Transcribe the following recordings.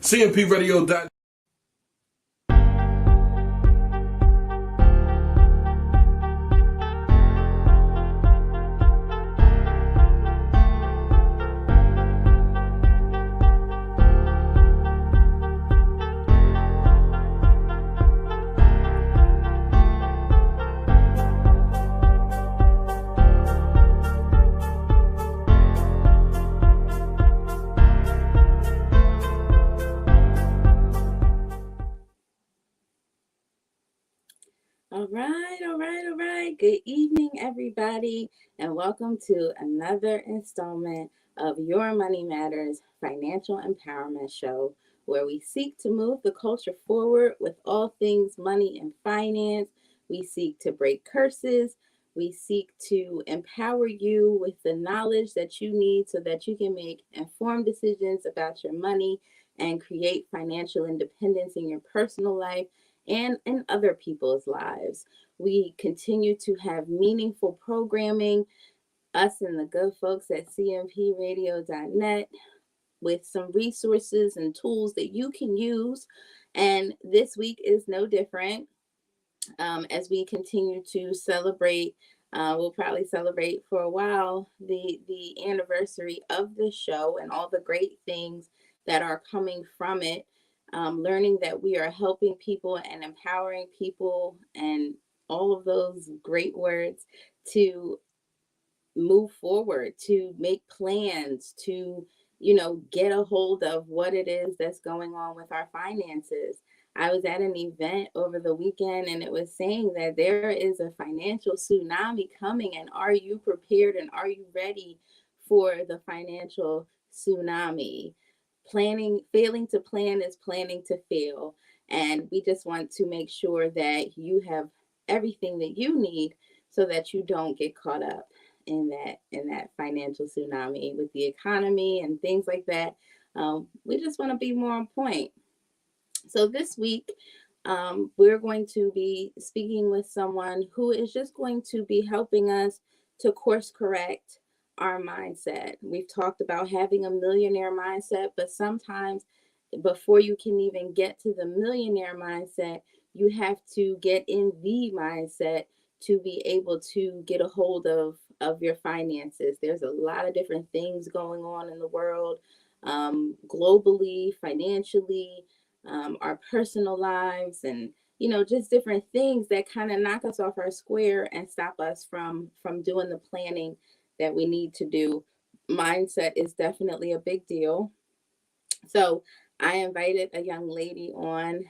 CMPRadio.net. All right. Good evening, everybody, and welcome to another installment of Your Money Matters Financial Empowerment Show, where we seek to move the culture forward with all things money and finance. We seek to break curses. We seek to empower you with the knowledge that you need so that you can make informed decisions about your money and create financial independence in your personal life and in other people's lives. We continue to have meaningful programming, us and the good folks at cmpradio.net, with some resources and tools that you can use. And this week is no different. As we continue to celebrate, we'll probably celebrate for a while the anniversary of the show and all the great things that are coming from it. Learning that we are helping people and empowering people and all of those great words to move forward, to make plans, to, get a hold of what it is that's going on with our finances. I was at an event over the weekend and it was saying that there is a financial tsunami coming. And are you prepared and are you ready for the financial tsunami? Failing to plan is planning to fail. And we just want to make sure that you have everything that you need so that you don't get caught up in that financial tsunami with the economy and things like that. We just want to be more on point. So this week, we're going to be speaking with someone who is just going to be helping us to course correct our mindset. We've talked about having a millionaire mindset, but sometimes before you can even get to the millionaire mindset, you have to get in the mindset to be able to get a hold of your finances. There's a lot of different things going on in the world, globally, financially, our personal lives, and just different things that kind of knock us off our square and stop us from doing the planning that we need to do. Mindset is definitely a big deal. So I invited a young lady on,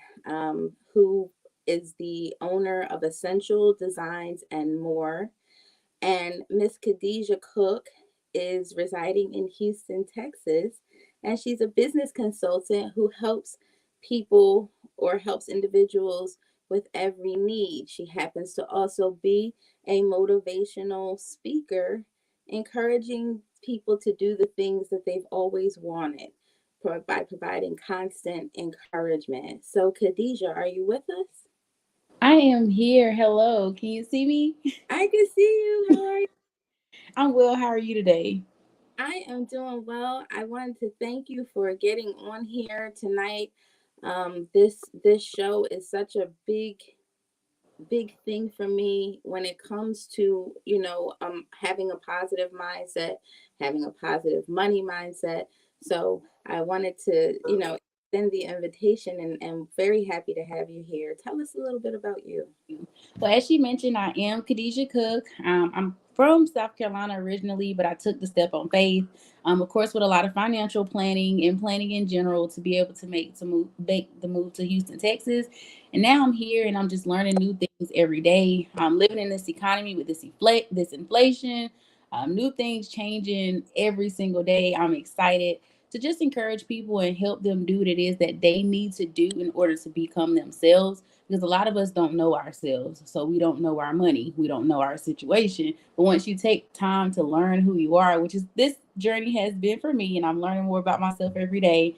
who is the owner of Essential Designs and More. And Miss Khadijah Cook is residing in Houston, Texas. And she's a business consultant who helps people or helps individuals with every need. She happens to also be a motivational speaker, encouraging people to do the things that they've always wanted by providing constant encouragement. So, Khadijah, are you with us? I am here. Hello. Can you see me? I can see you. How are you? I'm well. How are you today? I am doing well. I wanted to thank you for getting on here tonight. This show is such a big thing for me when it comes to having a positive mindset, having a positive money mindset. So I wanted to extend the invitation and very happy to have you here. Tell us a little bit about you. Well, as she mentioned, I am Khadijah Cook. I'm from South Carolina originally, but I took the step on faith. Of course, with a lot of financial planning and planning in general to be able to make the move to Houston, Texas. And now I'm here and I'm just learning new things every day. I'm living in this economy with this inflation, new things changing every single day. I'm excited to just encourage people and help them do what it is that they need to do in order to become themselves, because a lot of us don't know ourselves. So we don't know our money, we don't know our situation. But once you take time to learn who you are, which is this journey has been for me, and I'm learning more about myself every day.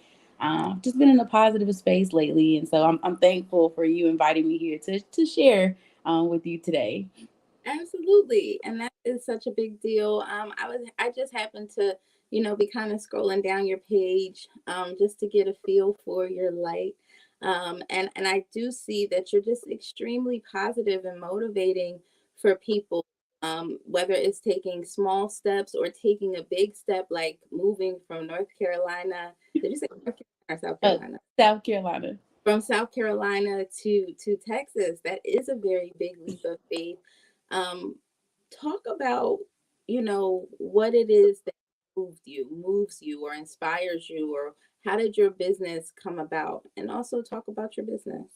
Just been in a positive space lately, and so I'm thankful for you inviting me here to share with you today. Absolutely, and that is such a big deal. I just happened to be kind of scrolling down your page, just to get a feel for your light. And I do see that you're just extremely positive and motivating for people, whether it's taking small steps or taking a big step, like moving from North Carolina. Did you say North Carolina or South Uh, Carolina? South Carolina. From South Carolina to Texas. That is a very big leap of faith. Um, Talk about, what it is that moves you, or inspires you, or how did your business come about? And also talk about your business.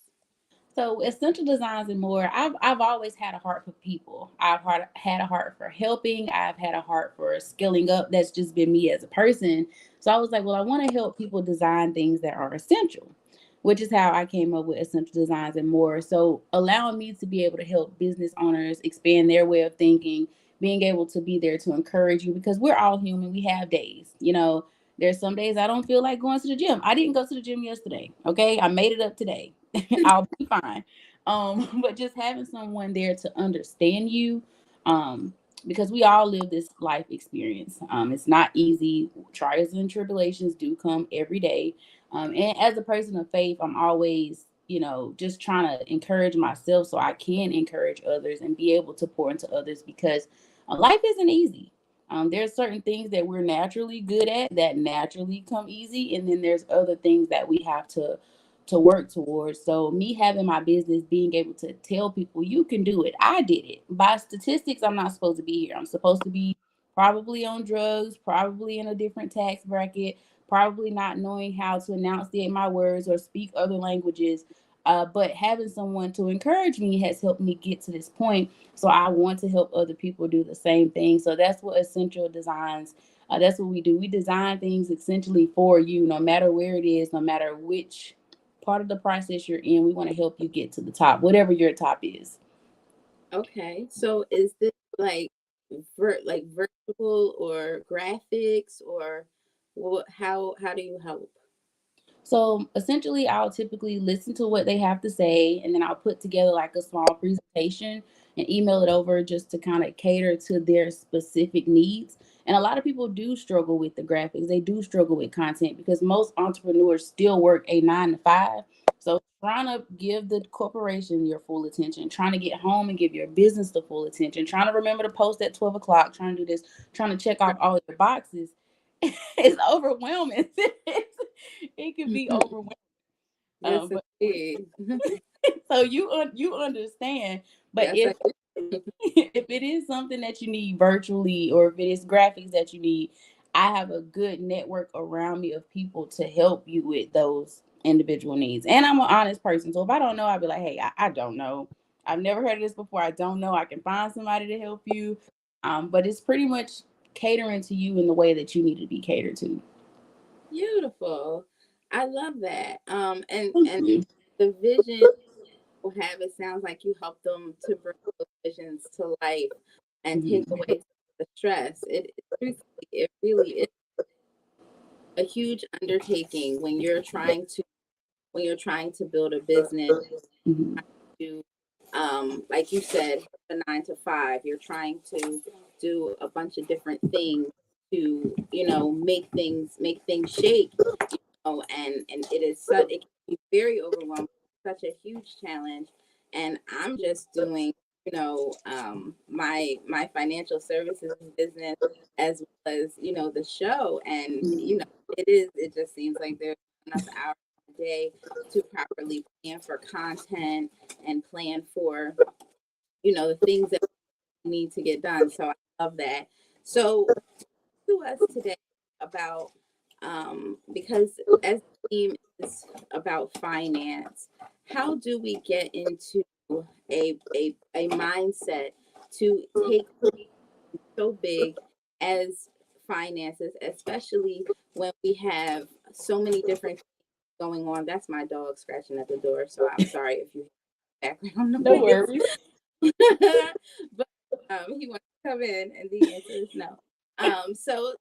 So Essential Designs and More, I've always had a heart for people. Had a heart for helping. I've had a heart for skilling up. That's just been me as a person. So I was like, well, I want to help people design things that are essential, which is how I came up with Essential Designs and More. So allowing me to be able to help business owners expand their way of thinking, being able to be there to encourage you, because we're all human. We have days, there's some days I don't feel like going to the gym. I didn't go to the gym yesterday. Okay. I made it up today. I'll be fine. But just having someone there to understand you, um, because we all live this life experience. It's not easy. Trials and tribulations do come every day. And as a person of faith, I'm always, just trying to encourage myself so I can encourage others and be able to pour into others, because life isn't easy. There's certain things that we're naturally good at that naturally come easy, and then there's other things that we have to work towards. So me having my business, being able to tell people you can do it. I did it. By statistics, I'm not supposed to be here. I'm supposed to be probably on drugs, probably in a different tax bracket, probably not knowing how to enunciate my words or speak other languages. But having someone to encourage me has helped me get to this point. So I want to help other people do the same thing. So that's what Essential Designs. That's what we do. We design things essentially for you, no matter where it is, no matter which part of the process you're in. We want to help you get to the top, whatever your top is. Okay. So is this like like virtual or graphics, or how do you help? So essentially, I'll typically listen to what they have to say, and then I'll put together like a small presentation and email it over just to kind of cater to their specific needs. And a lot of people do struggle with the graphics, they do struggle with content, because most entrepreneurs still work a 9 to 5. So trying to give the corporation your full attention, trying to get home and give your business the full attention, trying to remember to post at 12 o'clock, trying to do this, trying to check off all your boxes. It's overwhelming. It can be overwhelming. Yes, But indeed. so you understand. But Yes, I if if it is something that you need virtually, or if it is graphics that you need, I have a good network around me of people to help you with those individual needs. And I'm an honest person, so if I don't know, I'll be like, hey, I don't know. I've never heard of this before. I don't know. I can find somebody to help you. But it's pretty much catering to you in the way that you need to be catered to. beautiful. I love that. Thank And you. the vision you have, it sounds like you help them to bring those visions to life and take Mhm. away the stress. Truthfully, it really is a huge undertaking when you're trying to build a business, Mhm. to like you said, a 9 to 5. You're trying to do a bunch of different things to, make things shake, and it can be very overwhelming, such a huge challenge. And I'm just doing, my financial services business, as well as, the show. And, it just seems like there's enough hours a day to properly plan for content and plan for, the things that we need to get done. So I love that. So to us today about, because as the theme is about finance, how do we get into a mindset to take so big as finances, especially when we have so many different things going on? That's my dog scratching at the door, so I'm sorry if you hear background No noise. worries. But he wants to come in, and the answer is no. So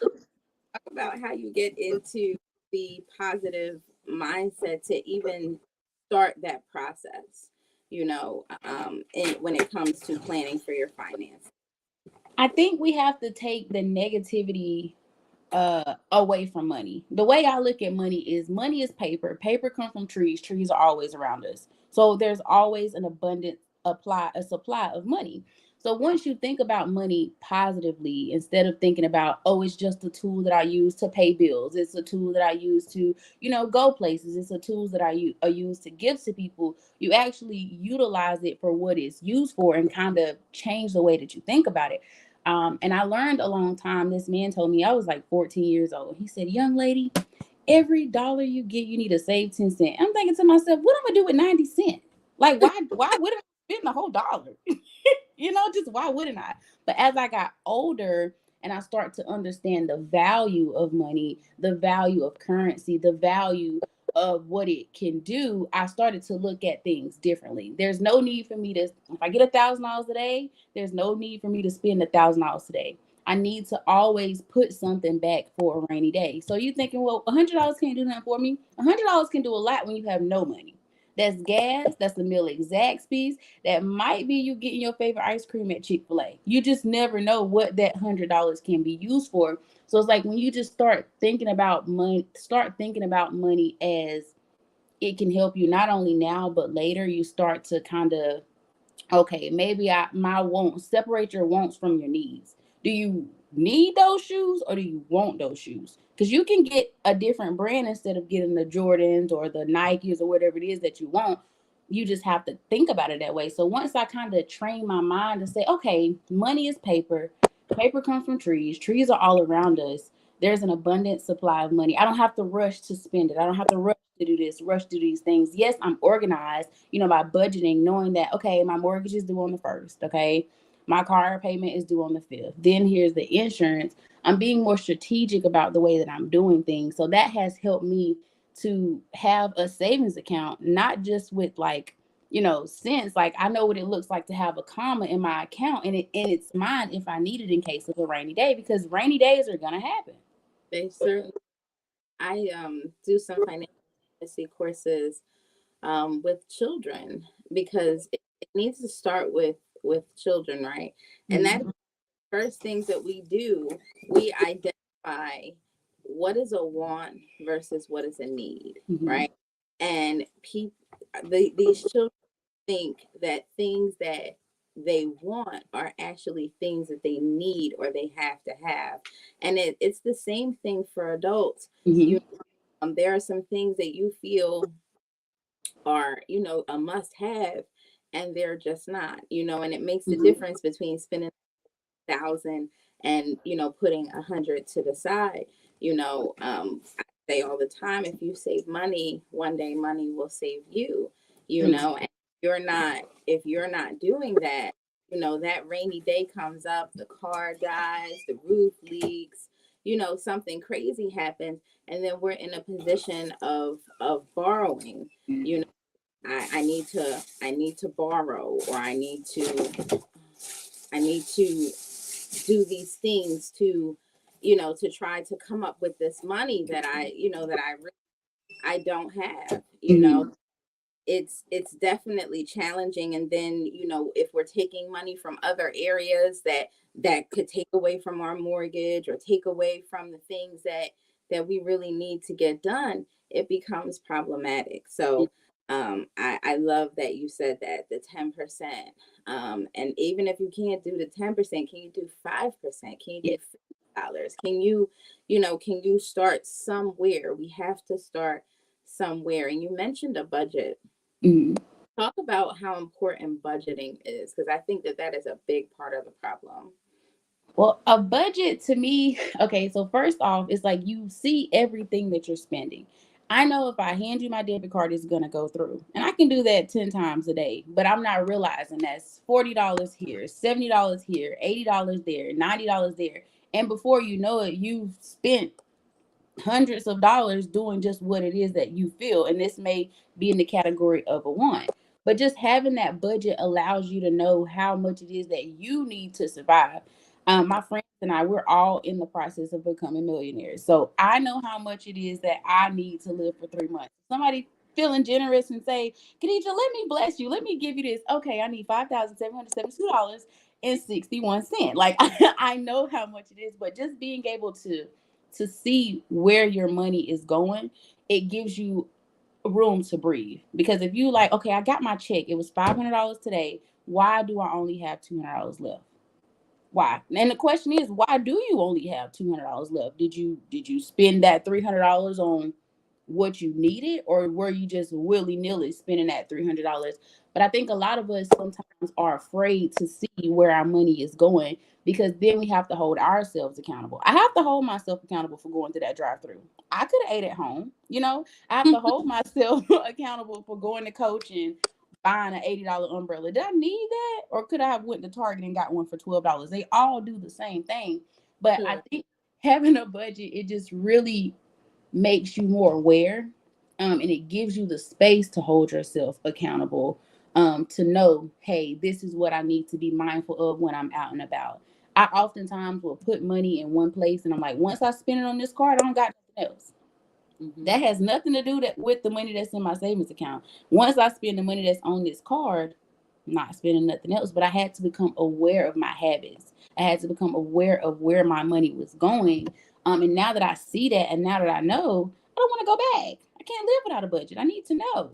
talk about how you get into the positive mindset to even start that process, and when it comes to planning for your finances. I think we have to take the negativity. away from money. The way I look at money is paper. Paper comes from trees. Trees are always around us. So there's always an abundant a supply of money. So once you think about money positively, instead of thinking about, oh, it's just a tool that I use to pay bills, it's a tool that I use to, go places, it's a tool that I use to give to people, you actually utilize it for what it's used for and kind of change the way that you think about it. And I learned a long time. This man told me I was like 14 years old. He said, young lady, every dollar you get, you need to save 10 cents. I'm thinking to myself, what am I gonna do with 90 cents? Like, why would I spend the whole dollar? Just why wouldn't I? But as I got older and I start to understand the value of money, the value of currency, the value of what it can do, I started to look at things differently. There's no need for me to, if I get $1,000 a day, there's no need for me to spend $1,000 today. I need to always put something back for a rainy day. So you're thinking, well, $100 can't do nothing for me. $100 can do a lot when you have no money. That's gas. That's the meal exact piece. That might be you getting your favorite ice cream at Chick-fil-A. You just never know what that $100 can be used for. So it's like when you just start thinking about money as it can help you not only now but later. You start to kind of, okay, maybe my wants, separate your wants from your needs. Do you need those shoes or do you want those shoes? Because you can get a different brand instead of getting the Jordans or the Nikes or whatever it is that you want. You just have to think about it that way. So once I kind of train my mind to say, okay, money is paper. Paper comes from trees. Trees are all around us. There's an abundant supply of money. I don't have to rush to spend it. I don't have to rush to do this, rush to do these things. Yes, I'm organized, by budgeting, knowing that, okay, my mortgage is due on the 1st. Okay. My car payment is due on the 5th. Then here's the insurance. I'm being more strategic about the way that I'm doing things. So that has helped me to have a savings account, not just with like, cents. Like I know what it looks like to have a comma in my account and it's mine if I need it in case of a rainy day, because rainy days are gonna happen. They certainly. I do some financial literacy courses with children because it needs to start with children, right? And that Mm-hmm. first things that we do, we identify what is a want versus what is a need, Mm-hmm. right? And these children think that things that they want are actually things that they need or they have to have. And it's the same thing for adults. Mm-hmm. You There are some things that you feel are, a must have, and they're just not, and it makes the Mm-hmm. difference between spending 1,000 and putting 100 to the side. I say all the time, if you save money, one day money will save you. And if you're not doing that, that rainy day comes up, the car dies, the roof leaks, something crazy happens, and then we're in a position of borrowing. you know I need to borrow, or I need to do these things to try to come up with this money that I don't have. Mm-hmm. It's definitely challenging. And then, if we're taking money from other areas that could take away from our mortgage or take away from the things that we really need to get done, it becomes problematic. So I love that you said that, the 10%. And even if you can't do the 10%, can you do 5%? Can you Yeah. do $50? Can you start somewhere? We have to start somewhere. And you mentioned a budget. Mm-hmm. Talk about how important budgeting is, because I think that is a big part of the problem. Well, a budget to me, okay, so first off, it's like you see everything that you're spending. I know if I hand you my debit card, it's gonna go through. And I can do that 10 times a day, but I'm not realizing that's $40 here, $70 here, $80 there, $90 there. And before you know it, you've spent hundreds of dollars doing just what it is that you feel. And this may be in the category of a want. But just having that budget allows you to know how much it is that you need to survive. My friends and I, we're all in the process of becoming millionaires. So I know how much it is that I need to live for 3 months. Somebody feeling generous and say, Khadija, let me bless you. Let me give you this. Okay, I need $5,772.61. Like I know how much it is, but just being able to to see where your money is going, it gives you room to breathe. Because if you like, okay, I got my check, it was $500 today. Why do I only have $200 left? Why? And the question is, why do you only have $200 left? Did you spend that $300 on what you needed, or were you just willy nilly spending that $300? But I think a lot of us sometimes are afraid to see where our money is going, because then we have to hold ourselves accountable. I have to hold myself accountable for going to that drive-through. I could have ate at home, I have to hold myself accountable for going to Coach and buying an $80 umbrella. Did I need that? Or could I have went to Target and got one for $12? They all do the same thing. But I Sure. think having a budget, it just really makes you more aware, and it gives you the space to hold yourself accountable, to know, hey, this is what I need to be mindful of when I'm out and about. I oftentimes will put money in one place and I'm like, once I spend it on this card, I don't got nothing else. Hmm. That has nothing to do with the money that's in my savings account. Once I spend the money that's on this card, I'm not spending nothing else. But I had to become aware of my habits. I had to become aware of where my money was going. And now that I see that, and now that I know, I don't want to go back. I can't live without a budget. I need to know.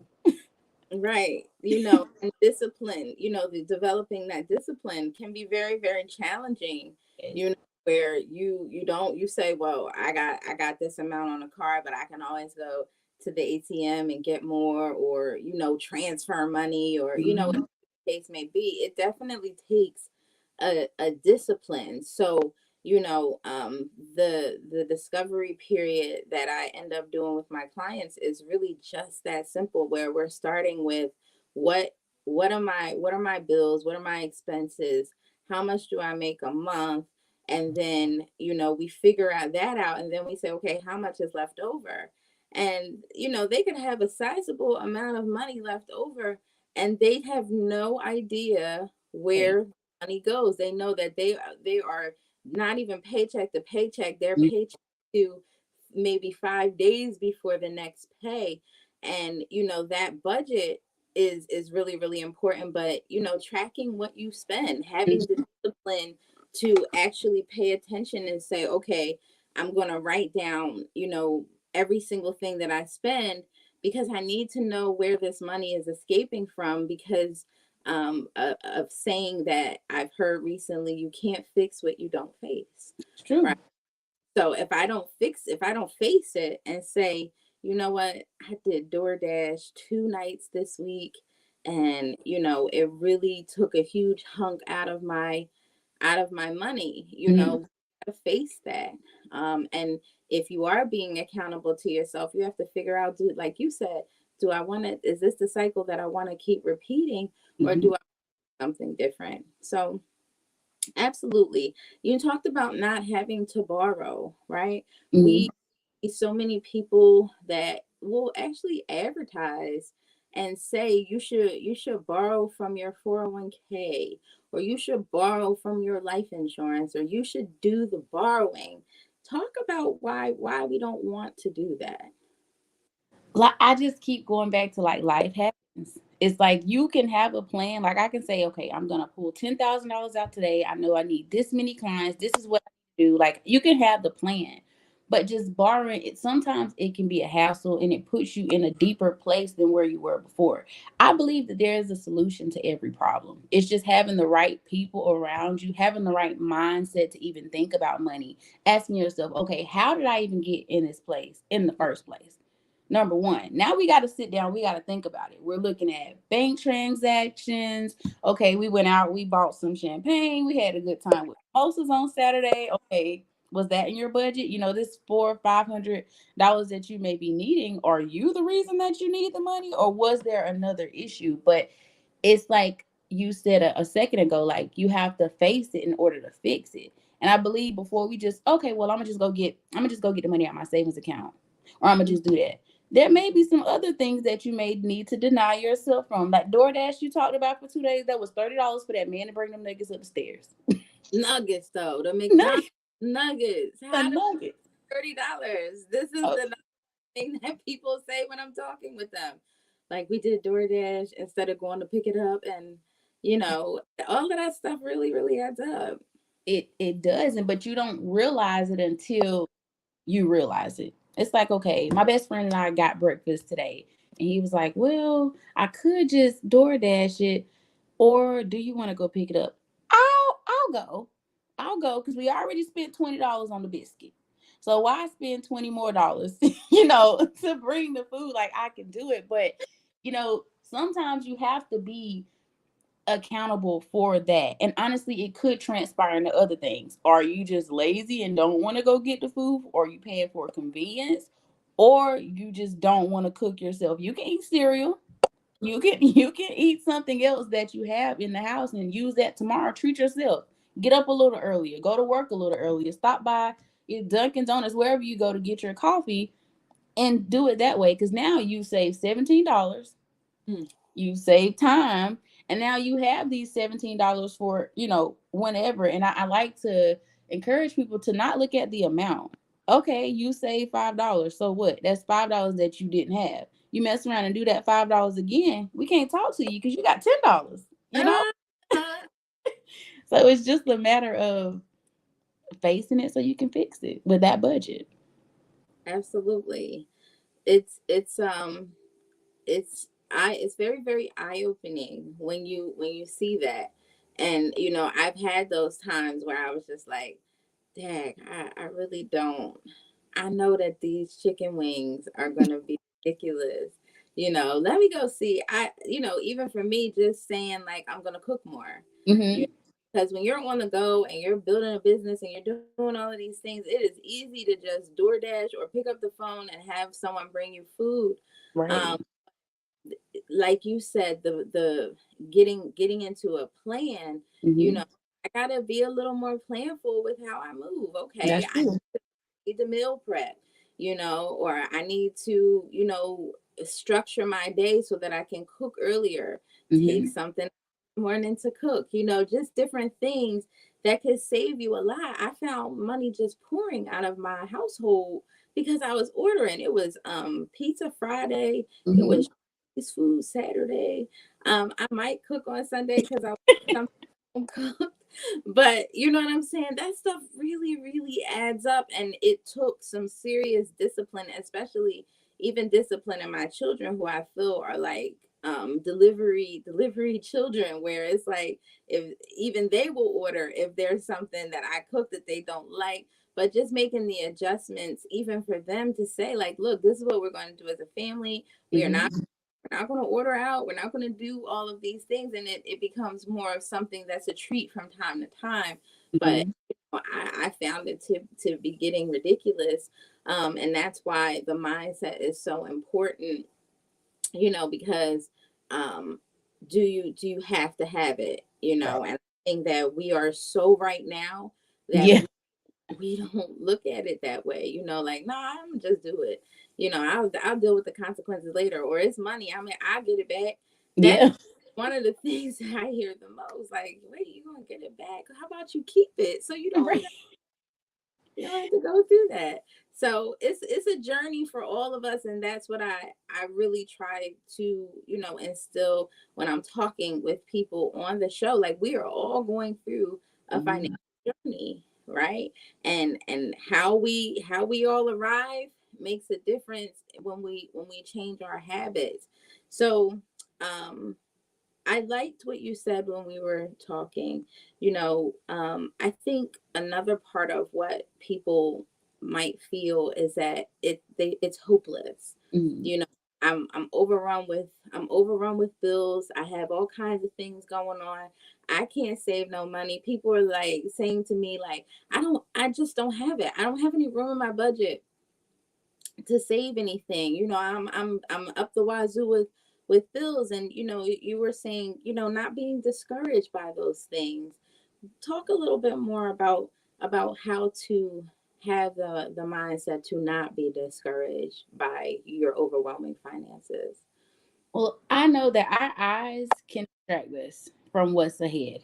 Right. And discipline, the developing that discipline can be very, very challenging, Yes. you know, where you don't you say, well, I got this amount on a card, but I can always go to the ATM and get more, or, transfer money, or, Mm-hmm. whatever the case may be. It definitely takes a discipline. So, the discovery period that I end up doing with my clients is really just that simple, where we're starting with what what are my bills, what are my expenses, how much do I make a month, and then we figure out that out, and then we say, okay, how much is left over. And they could have a sizable amount of money left over, and they have no idea Hey. where money goes. They know that they are not even paycheck to paycheck. They're Mm. paycheck to maybe 5 days before the next pay. And that budget is really, really important. But tracking what you spend, having the discipline to actually pay attention and say, okay, I'm going to write down every single thing that I spend, because I need to know where this money is escaping from. Because of saying that I've heard recently, you can't fix what you don't face, It's true. right? So if I don't face it and say, you know what, I did DoorDash 2 nights this week, and it really took a huge hunk out of my money, Mhm. to face that. And if you are being accountable to yourself, you have to figure out, do like you said, do I want to, is this the cycle that I want to keep repeating, or do Mhm. I want something different? So absolutely. You talked about not having to borrow, right? We Mhm. see so many people that will actually advertise and say you should borrow from your 401k, or you should borrow from your life insurance, or you should do the borrowing. Talk about why we don't want to do that. Like, I just keep going back to like life happens. It's like you can have a plan. Like I can say, okay, I'm gonna pull $10,000 out today. I know I need this many clients. This is what I do. Like you can have the plan, but just borrowing it, sometimes it can be a hassle and it puts you in a deeper place than where you were before. I believe that there is a solution to every problem. It's just having the right people around you, having the right mindset to even think about money, asking yourself, okay, how did I even get in this place in the first place? Number one, now we got to sit down. We got to think about it. We're looking at bank transactions. Okay, we went out, we bought some champagne. We had a good time with mimosas on Saturday. Okay, was that in your budget? This $400 or $500 that you may be needing. Are you the reason that you need the money, or was there another issue? But it's like you said a second ago, like you have to face it in order to fix it. And I believe before we just, okay, well, I'm gonna just go get the money out of my savings account, or I'm gonna just do that. There may be some other things that you may need to deny yourself from, like DoorDash you talked about for 2 days. That was $30 for that man to bring them nuggets up the stairs. Nuggets, though, the McDonald's Nugget, nuggets. a How do nugget. $30? This is Oh, the thing that people say when I'm talking with them. Like, we did DoorDash instead of going to pick it up, and all of that stuff really, really adds up. it doesn't, but you don't realize it until you realize it. It's like, okay, my best friend and I got breakfast today, and he was like, well, I could just DoorDash it, or do you want to go pick it up? I'll go. I'll go because we already spent $20 on the biscuit. So why spend 20 more dollars, to bring the food? Like, I can do it. But, sometimes you have to be accountable for that. And honestly, it could transpire into other things. Are you just lazy and don't want to go get the food? Or are you paying for convenience? Or you just don't want to cook yourself? You can eat cereal. You can eat something else that you have in the house and use that tomorrow. Treat yourself. Get up a little earlier. Go to work a little earlier. Stop by your Dunkin' Donuts, wherever you go to get your coffee, and do it that way. Because now you save $17, Mm. you save time, and now you have these $17 for whenever. And I like to encourage people to not look at the amount. Okay, you save $5, so what? That's $5 that you didn't have. You mess around and do that $5 again, we can't talk to you because you got $10, Ah, so it's just a matter of facing it so you can fix it with that budget. absolutely. It's very, very eye opening when you see that. And I've had those times where I was just like, dang, I really don't. I know that these chicken wings are gonna be ridiculous. Let me go see. Even for me, just saying like I'm gonna cook more. You Hmm. because when you're on the go and you're building a business and you're doing all of these things, it is easy to just DoorDash or pick up the phone and have someone bring you food. Um, Right. like you said, the getting into a plan, you Hmm. know, I gotta be a little more planful with how I move. Okay, That's I true. need to meal prep, or I need to, structure my day so that I can cook earlier, take Hmm. something in the morning to cook, just different things that could save you a lot. I found money just pouring out of my household because I was ordering. It was pizza Friday, it Hmm. was Chinese food Saturday. I might cook on Sunday because I want something home cooked. But you know what I'm saying? That stuff really, really adds up. And it took some serious discipline, especially even discipline in my children who I feel are like delivery children, where it's like if even they will order if there's something that I cook that they don't like. But just making the adjustments, even for them to say, like, look, this is what we're going to do as a family. We are not Hmm. we're not going to order out. We're not going to do all of these things. And it becomes more of something that's a treat from time to time. But Hmm. I found it to be getting ridiculous. And that's why the mindset is so important, because um, do you have to have it, Right. and I think that we are so right now that Yeah. we don't look at it that way, like, no, I'm just do it. I'll deal with the consequences later, or it's money. I mean, I get it back. That's Yeah. one of the things that I hear the most. Like, wait, you gonna get it back? How about you keep it so Right. you don't have to go through that. So it's a journey for all of us, and that's what I really try to instill when I'm talking with people on the show. Like, we are all going through a financial Mhm. journey, right? And how we all arrive makes a difference when we change our habits. So um I liked what you said when we were talking. I think another part of what people might feel is that it's hopeless. Mhm. You know, I'm overrun with bills. I have all kinds of things going on. I can't save no money. People are like saying to me like, I just don't have it. I don't have any room in my budget to save anything. I'm up the wazoo with bills, and you were saying, not being discouraged by those things. Talk a little bit more about how to have the mindset to not be discouraged by your overwhelming finances. Well, I know that our eyes can distract us from what's ahead,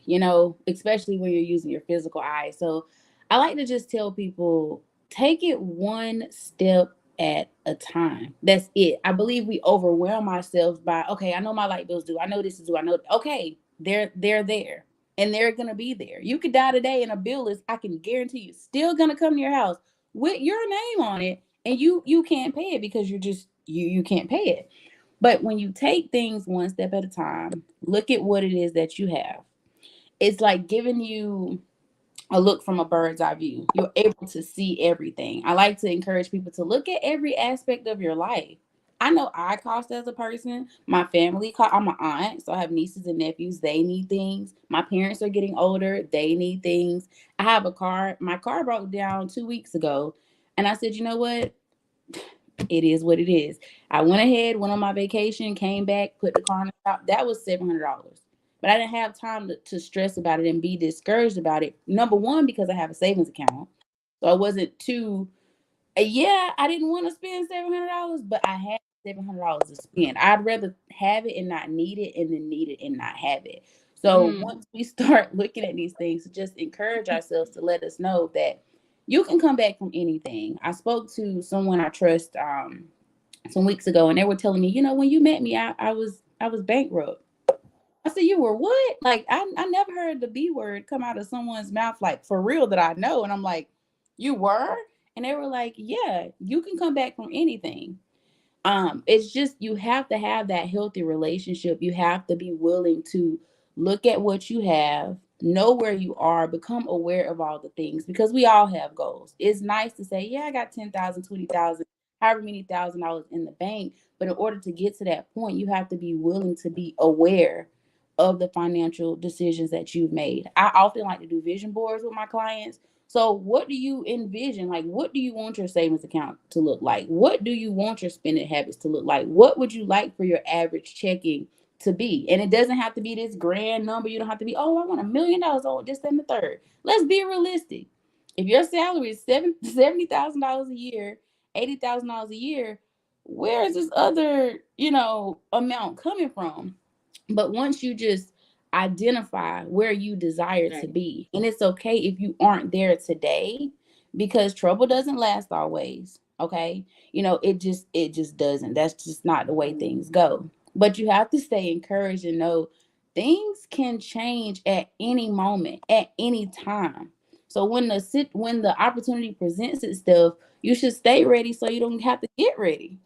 especially when you're using your physical eyes. So I like to just tell people, take it one step at a time. That's it. I believe we overwhelm ourselves by, okay, I know my light bills due. I know this is due. I know, okay, they're there and they're gonna be there. You could die today and a bill is, I can guarantee you, still gonna come to your house. with your name on it, and you can't pay it because you're just you can't pay it. But when you take things one step at a time, look at what it is that you have. It's like giving you a look from a bird's eye view. You're able to see everything. I like to encourage people to look at every aspect of your life. I know I cost as a person. My family cost. I'm an aunt, so I have nieces and nephews. They need things. My parents are getting older. They need things. I have a car. My car broke down 2 weeks ago, and I said, you know what? It is what it is. I went ahead, went on my vacation, came back, put the car in the shop. That was $700. But I didn't have time to stress about it and be discouraged about it. Number one, because I have a savings account. So I wasn't too, yeah, I didn't want to spend $700, but I had $700 to spend. I'd rather have it and not need it and then need it and not have it. So Mm, once we start looking at these things, just encourage ourselves to let us know that you can come back from anything. I spoke to someone I trust some weeks ago, and they were telling me, when you met me, I was bankrupt. I said, you were what? Like I never heard the B word come out of someone's mouth, like for real, that I know. And I'm like, you were? And they were like, yeah, you can come back from anything. It's just you have to have that healthy relationship. You have to be willing to look at what you have, know where you are, become aware of all the things, because we all have goals. It's nice to say, yeah, I got 10,000, 20,000, however many $1,000 in the bank, but in order to get to that point, you have to be willing to be aware of the financial decisions that you've made. I often like to do vision boards with my clients. So, what do you envision? Like, what do you want your savings account to look like? What do you want your spending habits to look like? What would you like for your average checking to be? And it doesn't have to be this grand number. You don't have to be, oh, I want $1 million. Oh, this and the third. Let's be realistic. If your salary is $70,000 a year, $80,000 a year, where is this other, amount coming from? But once you just identify where you desire to right. be, and it's okay if you aren't there today, because trouble doesn't last always. Okay. It just doesn't. That's just not the way things go. But you have to stay encouraged and know things can change at any moment, at any time. So when the opportunity presents itself, you should stay ready so you don't have to get ready.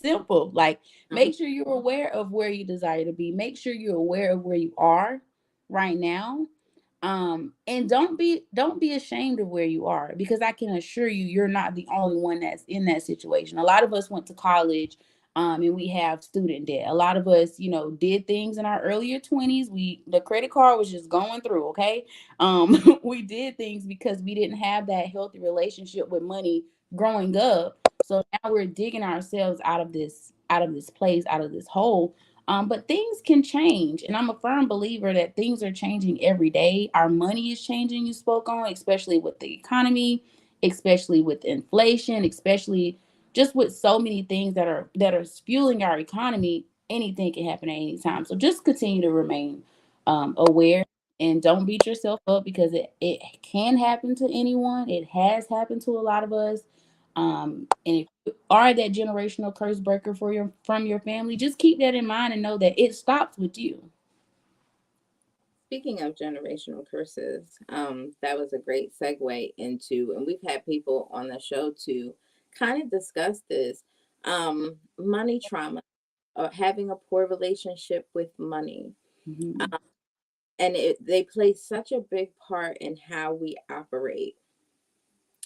Simple. Like, Um, make sure you're aware of where you desire to be. Make sure you're aware of where you are right now. And don't be ashamed of where you are, because I can assure you, you're not the only one that's in that situation. A lot of us went to college, and we have student debt. A lot of us, did things in our earlier 20s. The credit card was just going through, okay? We did things because we didn't have that healthy relationship with money growing up. So now we're digging ourselves out of this place, out of this hole. But things can change, and I'm a firm believer that things are changing every day. Our money is changing. You spoke on, especially with the economy, especially with inflation, especially just with so many things that are fueling our economy. Anything can happen at any time. So just continue to remain aware, and don't beat yourself up, because it can happen to anyone. It has happened to a lot of us. And if you are that generational curse breaker from your family, just keep that in mind and know that it stops with you. Speaking of generational curses, that was a great segue into, and we've had people on the show to kind of discuss this, money trauma, or having a poor relationship with money. Mhm. And they play such a big part in how we operate,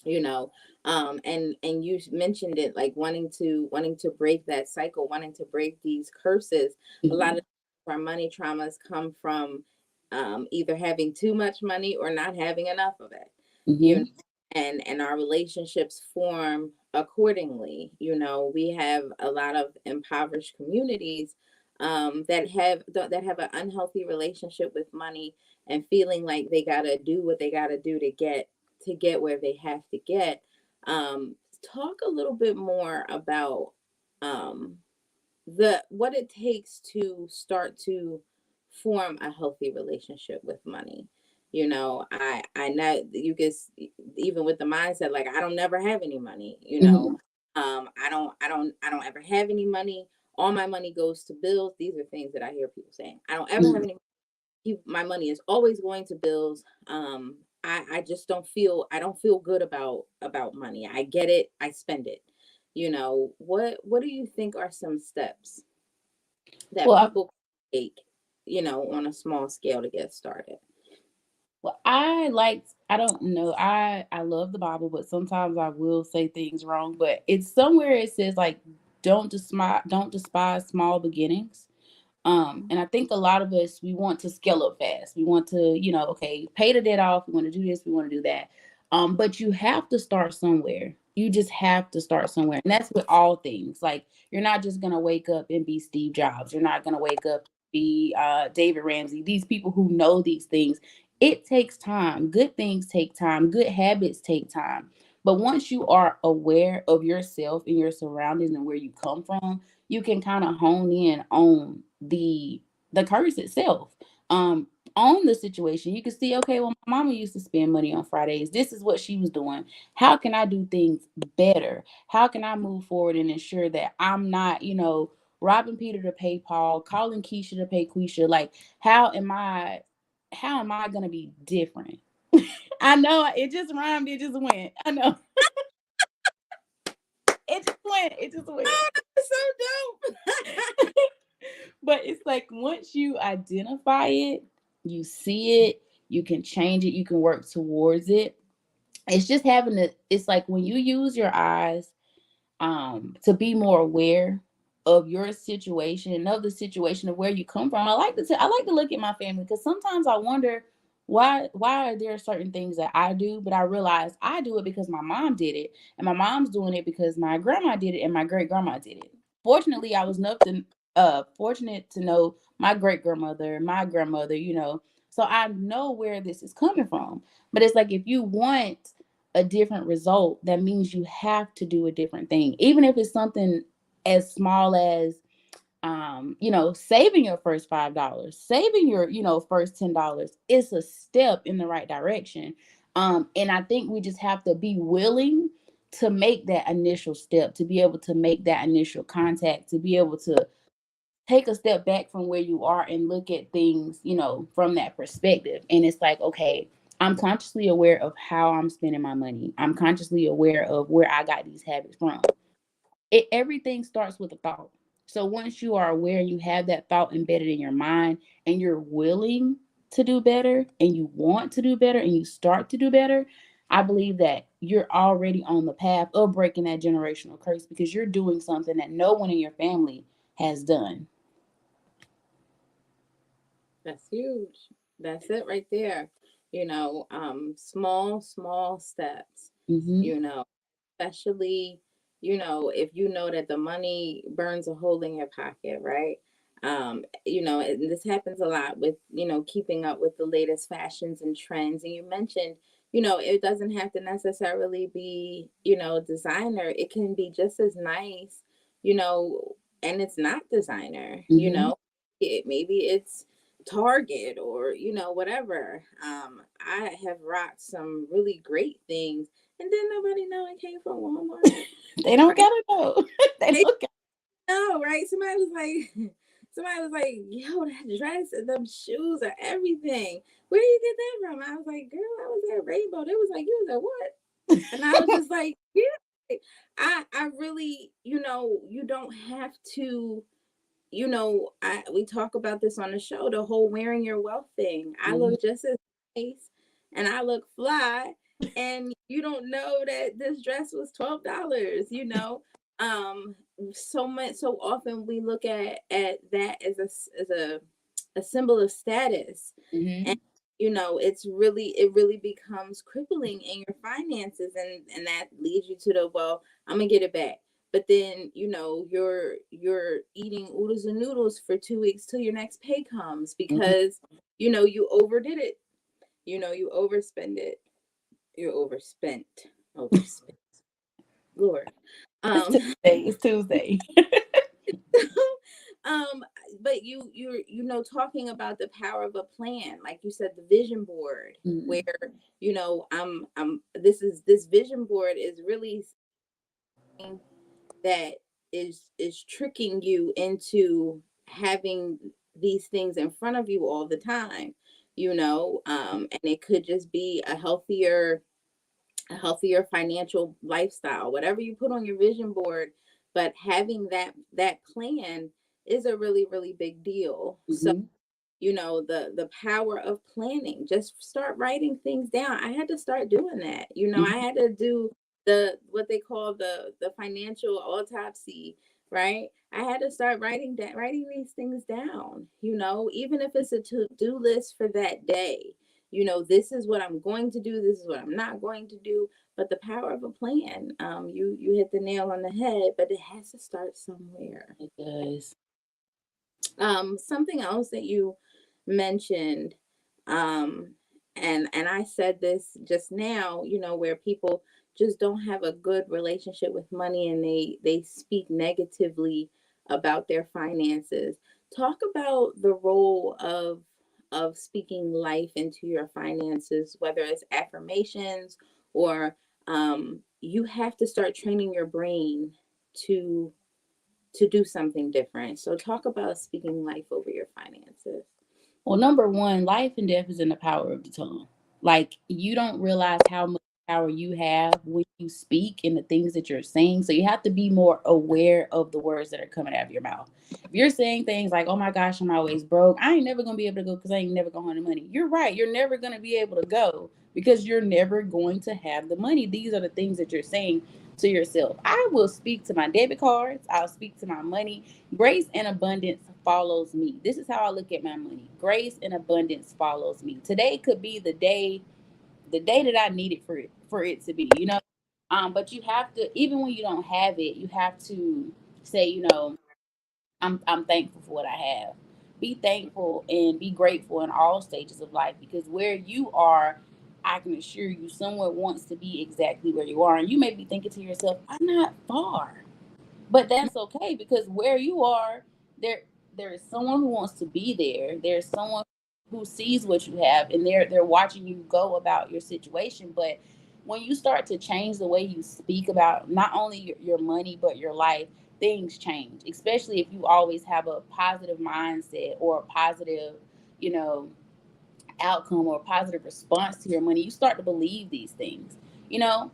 you know. And you mentioned it, like wanting to break that cycle, wanting to break these curses. A lot Mhm. of our money traumas come from either having too much money or not having enough of it, you know. Mhm. And our relationships form accordingly. We have a lot of impoverished communities that have an unhealthy relationship with money, and feeling like they gotta do what they gotta do to get where they have to get. Talk a little bit more about um, the what it takes to start to form a healthy relationship with money. I know you can even with the mindset like I don't never have any money. Mhm. I don't ever have any money. All my money goes to bills. These are things that I hear people saying. I don't ever have Mhm. any. My money is always going to bills. I just don't feel, I don't feel good about money. I get it, I spend it. What do you think are some steps that Well, people take, on a small scale to get started? I don't know. I love the Bible, but sometimes I will say things wrong. But it's somewhere it says like don't despise small beginnings. And I think a lot of us, we want to scale up fast. We want to, okay, pay the debt off. We want to do this. We want to do that. But you have to start somewhere. You just have to start somewhere. And that's with all things. Like, you're not just going to wake up and be Steve Jobs. You're not going to wake up, be David Ramsey. These people who know these things. It takes time. Good things take time. Good habits take time. But once you are aware of yourself and your surroundings and where you come from, you can kind of hone in on the curse itself. On the situation, you can see, okay, well, my mama used to spend money on Fridays. This is what she was doing. How can I do things better? How can I move forward and ensure that I'm not, robbing Peter to pay Paul, calling Keisha to pay Quisha? Like, how am I gonna be different? I know it just rhymed, it just went. I know it just went, it just went. Oh, that's so dope. But it's like once you identify it, you see it, you can change it, you can work towards it. It's just having to, it's like when you use your eyes to be more aware of your situation and of the situation of where you come from. I like to look at my family because sometimes I wonder why are there certain things that I do, but I realize I do it because my mom did it, and my mom's doing it because my grandma did it and my great grandma did it. Fortunately, I was fortunate to know my great grandmother, my grandmother, so I know where this is coming from. But it's like if you want a different result, that means you have to do a different thing, even if it's something as small as saving your first $5, saving your first $10. It's a step in the right direction. And I think we just have to be willing to make that initial step, to be able to make that initial contact, to be able to take a step back from where you are and look at things, from that perspective. And it's like, okay, I'm consciously aware of how I'm spending my money. I'm consciously aware of where I got these habits from. Everything starts with a thought. So once you are aware and you have that thought embedded in your mind and you're willing to do better and you want to do better and you start to do better, I believe that you're already on the path of breaking that generational curse because you're doing something that no one in your family has done. That's huge. That's it right there. Small steps, Mm-hmm. you know, especially, if you know that the money burns a hole in your pocket, right? And this happens a lot with, keeping up with the latest fashions and trends. And you mentioned, it doesn't have to necessarily be, designer. It can be just as nice, you know, and it's not designer, Mm-hmm. maybe it's Target or, whatever. I have rocked some really great things and then nobody know it came from Walmart. They don't Right? gotta know. They They don't got know, right? Somebody was like, yo, that dress and them shoes are everything. Where do you get that from? I was like, girl, I was at Rainbow. They was like, you was at what? And I was just like, yeah. I really, you don't have to, we talk about this on the show, the whole wearing your wealth thing. I Mhm. look just as nice and I look fly, and you don't know that this dress was $12. Um, so often we look at that as a symbol of status, and Mhm. it really becomes crippling in your finances, and that leads you to the, well, I'm gonna get it back. But then you're eating oodles and noodles for 2 weeks till your next pay comes Mhm. because you overdid it. You overspend it. You're overspent. Lord. It's um Tuesday. It's Tuesday. um but talking about the power of a plan, like you said, the vision board, where Mhm. I'm this vision board is really something that is tricking you into having these things in front of you all the time. and it could just be a healthier financial lifestyle, whatever you put on your vision board. But having that plan is a really, really big deal. So, Hmm. the power of planning, just start writing things down. I had to start doing that. I had to do the what they call the financial autopsy, right? I had to start writing these things down, even if it's a to-do list for that day. This is what I'm going to do, this is what I'm not going to do. But the power of a plan, you hit the nail on the head, but it has to start somewhere. It does. Something else that you mentioned, um, and I said this just now, where people just don't have a good relationship with money, and they speak negatively about their finances. Talk about the role of speaking life into your finances, whether it's affirmations or you have to start training your brain to do something different. So talk about speaking life over your finances. Well, number one, life and death is in the power of the tongue. Like, you don't realize how much power you have when you speak and the things that you're saying. So you have to be more aware of the words that are coming out of your mouth. If you're saying things like, "Oh my gosh, I'm always broke. I ain't never gonna be able to go because I ain't never gonna have the money." You're right. You're never gonna be able to go because you're never going to have the money. These are the things that you're saying to yourself. I will speak to my debit cards. I'll speak to my money. Grace and abundance follows me. This is how I look at my money. Grace and abundance follows me. Today could be the day that I need it for it to be, but you have to, even when you don't have it, you have to say, I'm thankful for what I have. Be thankful and be grateful in all stages of life, because where you are, I can assure you, someone wants to be exactly where you are. And you may be thinking to yourself, I'm not far. But that's okay, because where you are, there there is someone who wants to be there. There's someone who sees what you have, and they're watching you go about your situation. But when you start to change the way you speak about not only your money but your life, things change. Especially if you always have a positive mindset or a positive, you know, outcome or a positive response to your money. You start to believe these things. You know,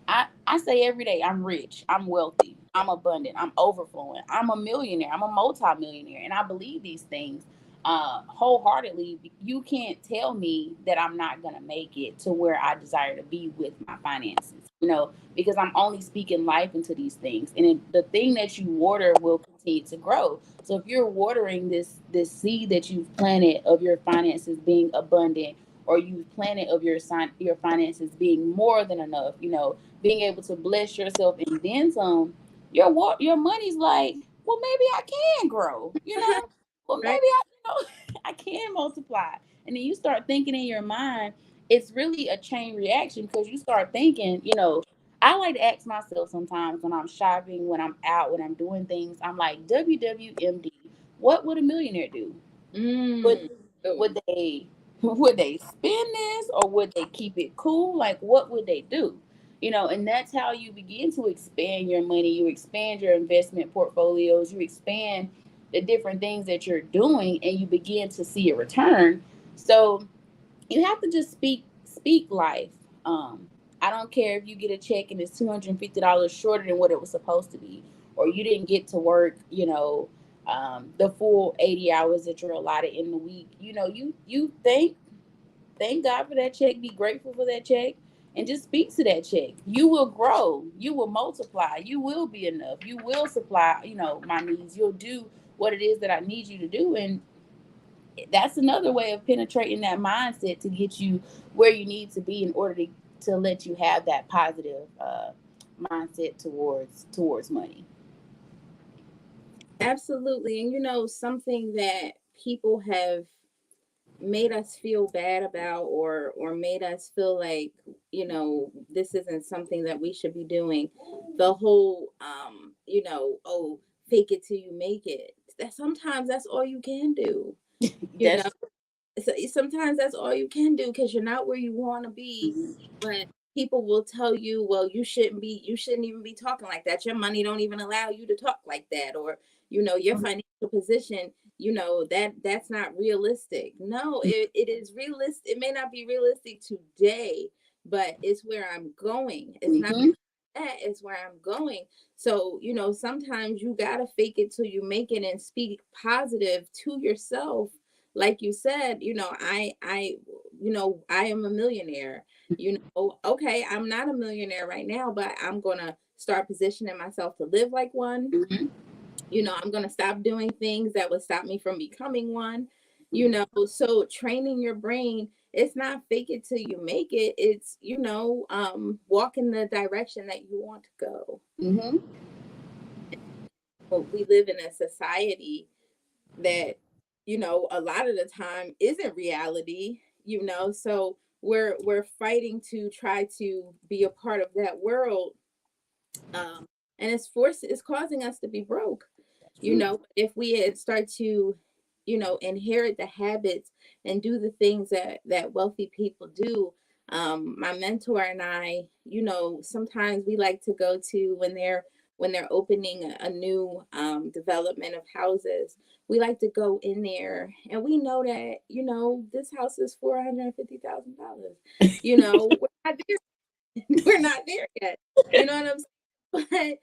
I say every day, I'm rich, I'm wealthy, I'm abundant, I'm overflowing, I'm a millionaire, I'm a multimillionaire, and I believe these things wholeheartedly. You can't tell me that I'm not gonna make it to where I desire to be with my finances, because I'm only speaking life into these things, and the thing that you water will continue to grow. So if you're watering this seed that you've planted of your finances being abundant, or you've planted of your finances being more than enough, being able to bless yourself and then some, your money's like, well, maybe I can grow, well, maybe Right? I can multiply. And then you start thinking in your mind, it's really a chain reaction, because you start thinking, I like to ask myself sometimes when I'm shopping, when I'm out, when I'm doing things, I'm like, WWMD, what would a millionaire do? would Mm. Oh, would they would they spend this, or would they keep it cool? Like, what would they do? And that's how you begin to expand your money. You expand your investment portfolios, you expand the different things that you're doing, and you begin to see a return. So you have to just speak life. I don't care if you get a check and it's $250 shorter than what it was supposed to be, or you didn't get to work, the full 80 hours that you're allotted in the week. You thank God for that check, be grateful for that check, and just speak to that check. You will grow, you will multiply, you will be enough, you will supply, my needs. You'll do what it is that I need you to do. And that's another way of penetrating that mindset to get you where you need to be, in order to let you have that positive mindset towards money. absolutely. And something that people have made us feel bad about, or made us feel like, this isn't something that we should be doing. The whole oh, fake it till you make it. That sometimes that's all you can do. You know, That's so sometimes that's all you can do, because you're not where you want to be. true. When people will tell you, well, you shouldn't even be talking like that, your money don't even allow you to talk like that, or your financial position, that's not realistic. No, it is realistic. It may not be realistic today, but it's where I'm going. It's not Mm-hmm. because that, it's where I'm going. So, sometimes you gotta fake it till you make it and speak positive to yourself. Like you said, I am a millionaire. Okay, I'm not a millionaire right now, but I'm gonna start positioning myself to live like one. Mm-hmm. I'm going to stop doing things that would stop me from becoming one. So training your brain, it's not fake it till you make it. It's, walk in the direction that you want to go. Mm-hmm. But we live in a society that, a lot of the time isn't reality. So we're fighting to try to be a part of that world. um, and it's causing us to be broke. That's true. If we had start to, inherit the habits and do the things that wealthy people do. My mentor and I, sometimes we like to go to when they're opening a new development of houses. We like to go in there, and we know that this house is $450,000. We're not we're not there yet. You know what I'm saying?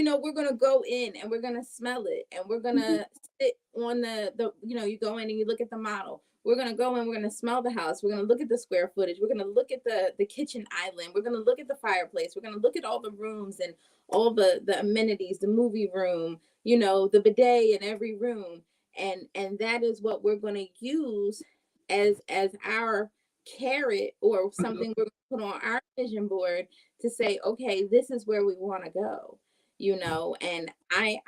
But we're gonna go in and we're gonna smell it, and we're gonna sit on you go in and you look at the model. We're gonna go in, we're gonna smell the house, we're gonna look at the square footage, we're gonna look at the kitchen island, we're gonna look at the fireplace, we're gonna look at all the rooms and all the amenities, the movie room, the bidet in every room. And that is what we're gonna use as our carrot, or something we're gonna put on our vision board to say, okay, this is where we want to go. And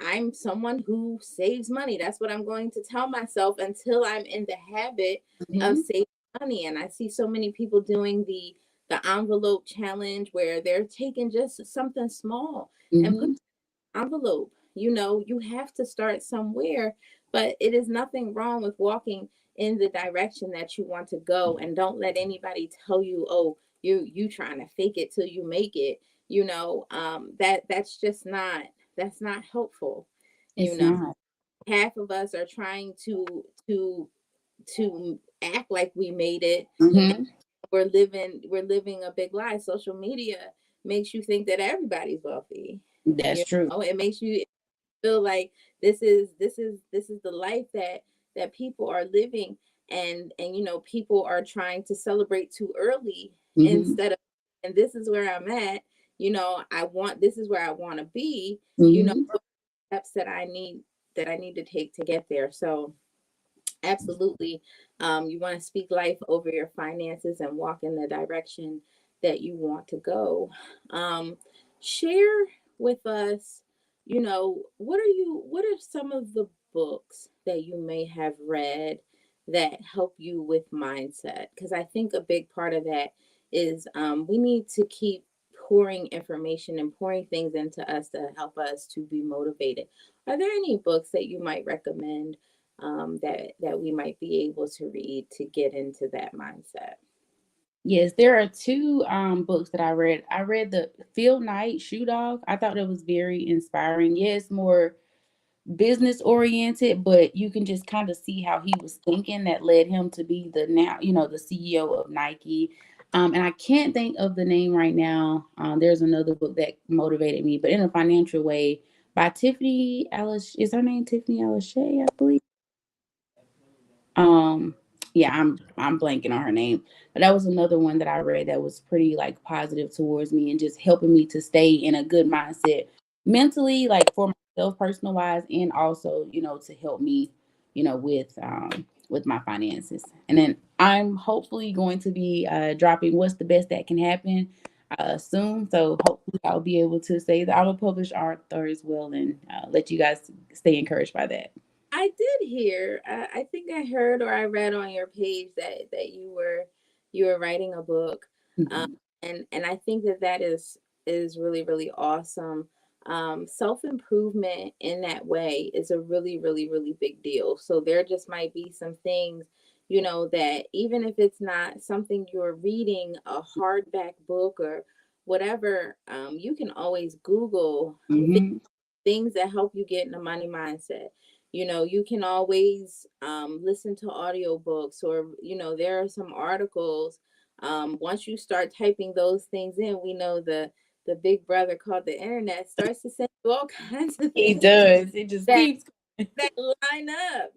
I'm someone who saves money. That's what I'm going to tell myself until I'm in the habit of Mm-hmm. saving money. And I see so many people doing the envelope challenge, where they're taking just something small and put Mm-hmm. envelope. You have to start somewhere, but it is nothing wrong with walking in the direction that you want to go, and don't let anybody tell you, oh, you trying to fake it till you make it. That's not helpful. You It's know, not. half of us are trying to act like we made it. Mm-hmm. We're living a big lie. Social media makes you think that everybody's wealthy. That's true. It makes you feel like this is the life that people are living. And people are trying to celebrate too early, Mm-hmm. instead of, and this is where I'm at. This is where I want to be. Mm-hmm. What steps that I need to take to get there. So absolutely. You want to speak life over your finances and walk in the direction that you want to go. Share with us, what are some of the books that you may have read that help you with mindset? Because I think a big part of that is, we need to keep pouring information and pouring things into us to help us to be motivated. Are there any books that you might recommend, that we might be able to read to get into that mindset? Yes, there are two books that I read. I read the Phil Knight Shoe Dog. I thought it was very inspiring. Yes, more business oriented, but you can just kind of see how he was thinking that led him to be the now, the CEO of Nike. And I can't think of the name right now. There's another book that motivated me, but in a financial way, by Tiffany Alice. Is her name Tiffany Alice, I believe? Um, yeah, I'm blanking on her name, but that was another one that I read that was pretty like positive towards me and just helping me to stay in a good mindset mentally, like for myself, personal wise, and also to help me, with my finances. And then I'm hopefully going to be dropping "What's the Best That Can Happen" soon. So hopefully I'll be able to say that I'm a published author as well, and let you guys stay encouraged by that. I did hear. I think I heard or I read on your page that you were writing a book. um, Mhm. and I think that is really really awesome. Self improvement in that way is a really really really big deal. So there just might be some things, that even if it's not something you're reading, a hardback book or whatever, you can always Google Mhm. things that help you get in a money mindset. You can always listen to audiobooks, or there are some articles. Once you start typing those things in, we know the big brother called the internet starts to send you all kinds of It things does. It just that keeps. that line up,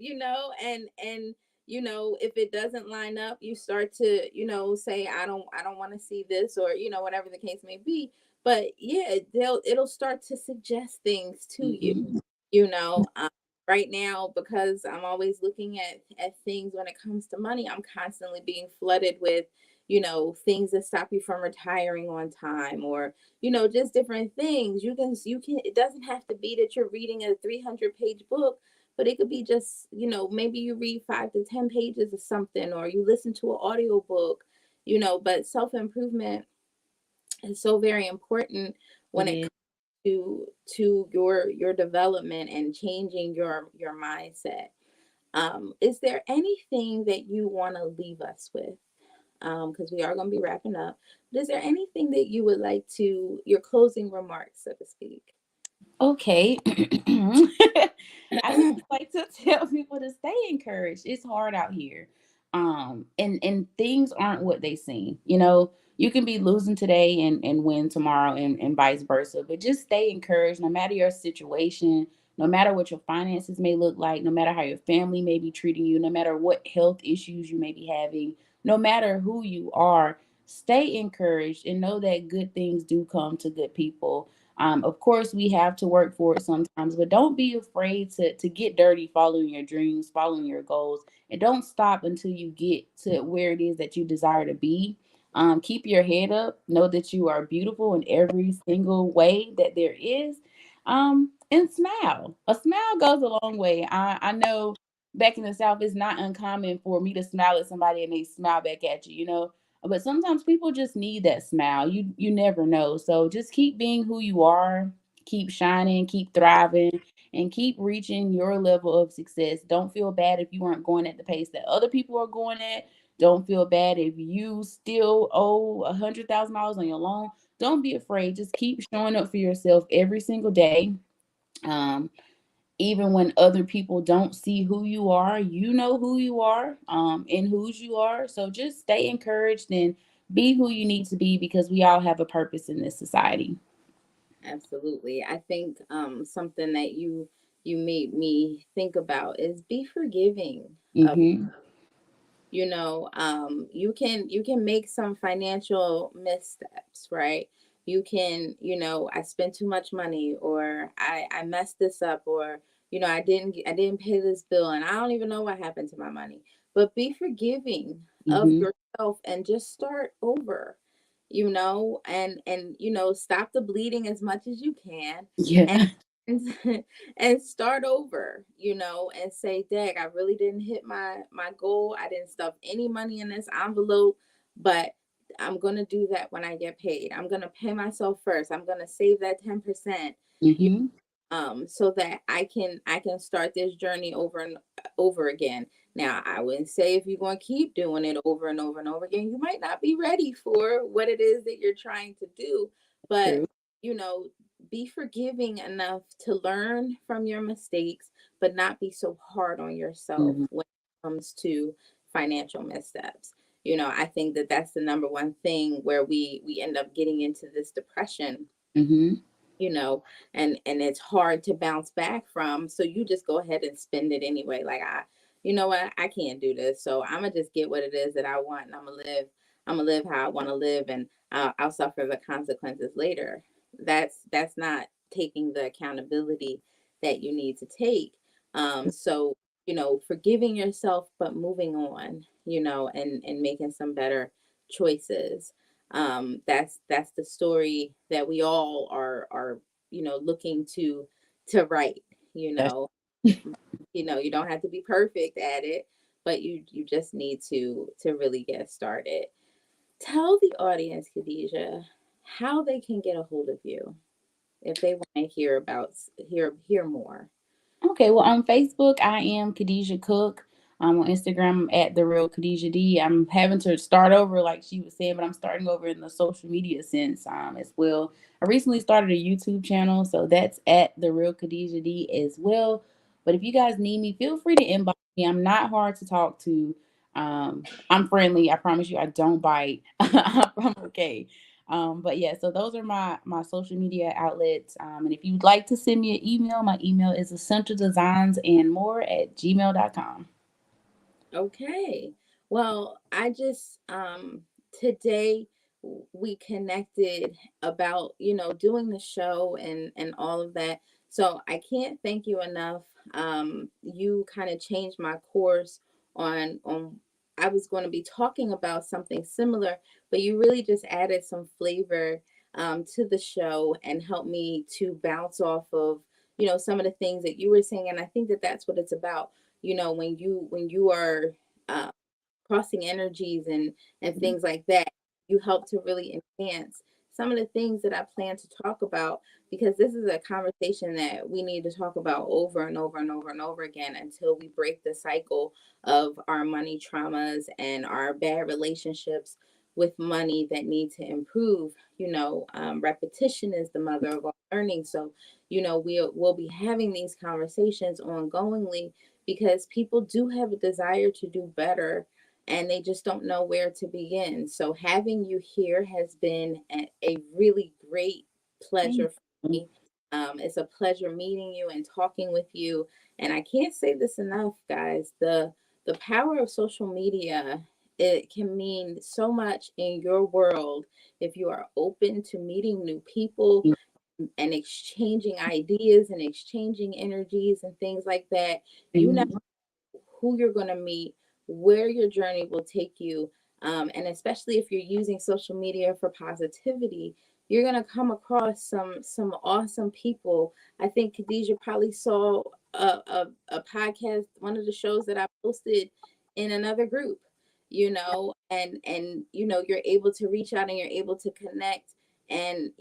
and if it doesn't line up, you start to say, I don't want to see this, or whatever the case may be. But yeah, it'll start to suggest things to you. Mhm. you know um, right now, because I'm always looking at things when it comes to money. I'm constantly being flooded with things that stop you from retiring on time, or just different things. You can it doesn't have to be that you're reading a 300-page book, but it could be just maybe you read 5 to 10 pages of something, or you listen to an audio book. But self-improvement is so very important It when it is. comes to your development and changing your mindset. Is there anything that you want to leave us with? Because we are going to be wrapping up. But is there anything that you would like to, your closing remarks, so to speak? Okay. I just like to tell people to stay encouraged. It's hard out here. And things aren't what they seem. You can be losing today and win tomorrow, and vice versa. But just stay encouraged no matter your situation, no matter what your finances may look like, no matter how your family may be treating you, no matter what health issues you may be having, no matter who you are, stay encouraged and know that good things do come to good people. Of course, we have to work for it sometimes, but don't be afraid to get dirty, following your dreams, following your goals, and don't stop until you get to where it is that you desire to be. Keep your head up. Know that you are beautiful in every single way that there is. And smile. A smile goes a long way. I know back in the South, it's not uncommon for me to smile at somebody and they smile back at you. But sometimes people just need that smile. You never know. So just keep being who you are, keep shining, keep thriving, and keep reaching your level of success. Don't feel bad if you weren't going at the pace that other people are going at. Don't feel bad if you still owe $100,000 on your loan. Don't be afraid. Just keep showing up for yourself every single day. Um, Even when other people don't see who you are, you know who you are, and whose you are. So just stay encouraged and be who you need to be, because we all have a purpose in this society. Absolutely. I think something that you made me think about is be forgiving of Mm-hmm. you can make some financial missteps, right? I spent too much money, or I messed this up, or I didn't pay this bill, and I don't even know what happened to my money. But be forgiving of Mm-hmm. yourself and just start over, and stop the bleeding as much as you can, and Yeah. and start over, and say, Dag, I really didn't hit my goal. I didn't stuff any money in this envelope, but I'm gonna do that when I get paid. I'm gonna pay myself first. I'm gonna save that 10%, Mm-hmm. so that I can start this journey over and over again. Now, I wouldn't say if you're going to keep doing it over and over and over again, you might not be ready for what it is that you're trying to do. But True. you know, be forgiving enough to learn from your mistakes, but not be so hard on yourself Mm-hmm. when it comes to financial missteps. I think that that's the number one thing where we end up getting into this depression, Mm-hmm. you know and it's hard to bounce back from, so you just go ahead and spend it anyway. Like, you know what, I can't do this, so I'm gonna just get what it is that I want, and I'm gonna live how I want to live, and I'll suffer the consequences later. That's not taking the accountability that you need to take. So forgiving yourself, but moving on, and making some better choices. That's the story that we all are looking to write. you That's know you don't have to be perfect at it, but you just need to really get started. Tell the audience, Khadijah, how they can get a hold of you if they want to hear more. okay. Well, on Facebook, I am Khadijah Cook. On Instagram, I'm at the real Khadijah D. I'm having to start over, like she was saying, but I'm starting over in the social media sense as well. I recently started a YouTube channel, so that's at the real Khadijah D as well. But if you guys need me, feel free to inbox me. I'm not hard to talk to. I'm friendly. I promise you, I don't bite. I'm okay. But yeah, so those are my social media outlets. And if you'd like to send me an email, my email is essentialdesignsandmore@gmail.com. Okay. Well, I just today we connected about, doing the show and all of that. So I can't thank you enough. You kind of changed my course on I was going to be talking about something similar, but you really just added some flavor to the show and helped me to bounce off of, some of the things that you were saying. And I think that that's what it's about, when you are uh, crossing energies and things like that, you help to really enhance some of the things that I plan to talk about, because this is a conversation that we need to talk about over and over and over and over again until we break the cycle of our money traumas and our bad relationships with money that need to improve. Repetition is the mother of all learning. So, we'll be having these conversations ongoingly, because people do have a desire to do better and they just don't know where to begin. So having you here has been a really great pleasure Thank for you. me. It's a pleasure meeting you and talking with you. And I can't say this enough, guys. The power of social media, it can mean so much in your world if you are open to meeting new people and exchanging ideas and exchanging energies and things like that. You know who you're going to meet, where your journey will take you. And especially if you're using social media for positivity, you're going to come across some awesome people. I think Khadijah probably saw a podcast, one of the shows that I posted in another group, and you're able to reach out and you're able to connect, and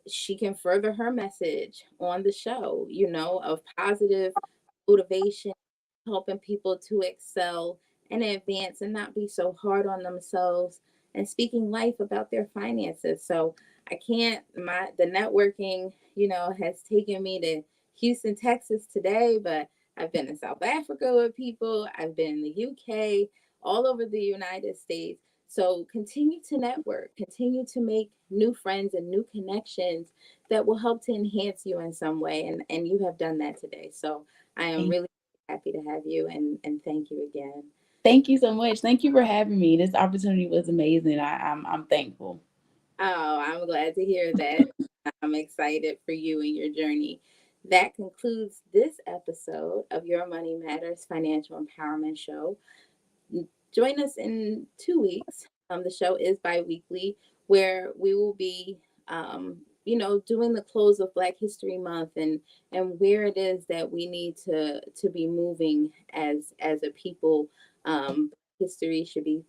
she can further her message on the show, of positive motivation, helping people to excel and advance and not be so hard on themselves, and speaking life about their finances. So I can't my the networking, has taken me to Houston, Texas today, but I've been in South Africa with people, I've been in the UK, all over the United States. So continue to network, continue to make new friends and new connections that will help to enhance you in some way. And you have done that today. So I am Thank really happy to have you, and thank you again. thank you so much. Thank you for having me. This opportunity was amazing. I'm thankful. Oh, I'm glad to hear that. I'm excited for you and your journey. That concludes this episode of Your Money Matters Financial Empowerment Show. Join us in 2 weeks. The show is bi-weekly, where we will be, doing the close of Black History Month, and where it is that we need to be moving as a people. History should be.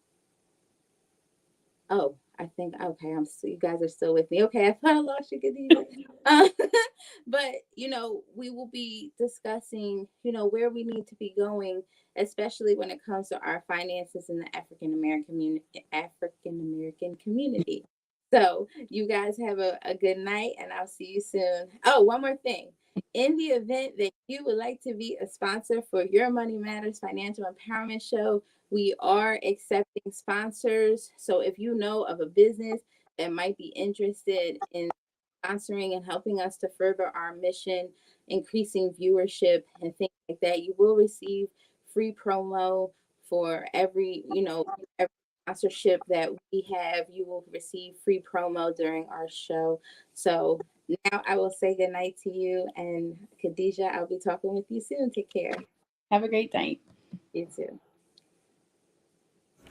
Oh, I think okay. You guys are still with me. Okay, I thought I lost you, Khadijah. Uh, but we will be discussing, where we need to be going, especially when it comes to our finances in the African American community. So you guys have a good night, and I'll see you soon. Oh, one more thing. In the event that you would like to be a sponsor for Your Money Matters Financial Empowerment Show, we are accepting sponsors. So if you know of a business that might be interested in sponsoring and helping us to further our mission, increasing viewership and things like that, you will receive free promo for every sponsorship that we have. You will receive free promo during our show. So now I will say goodnight to you, and Khadijah, I'll be talking with you soon. Take care. Have a great night. You too.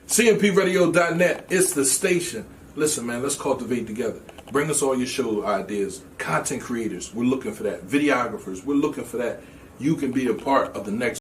CMPRadio.net, it's the station. Listen, man, let's cultivate together. Bring us all your show ideas. Content creators, we're looking for that. Videographers, we're looking for that. You can be a part of the next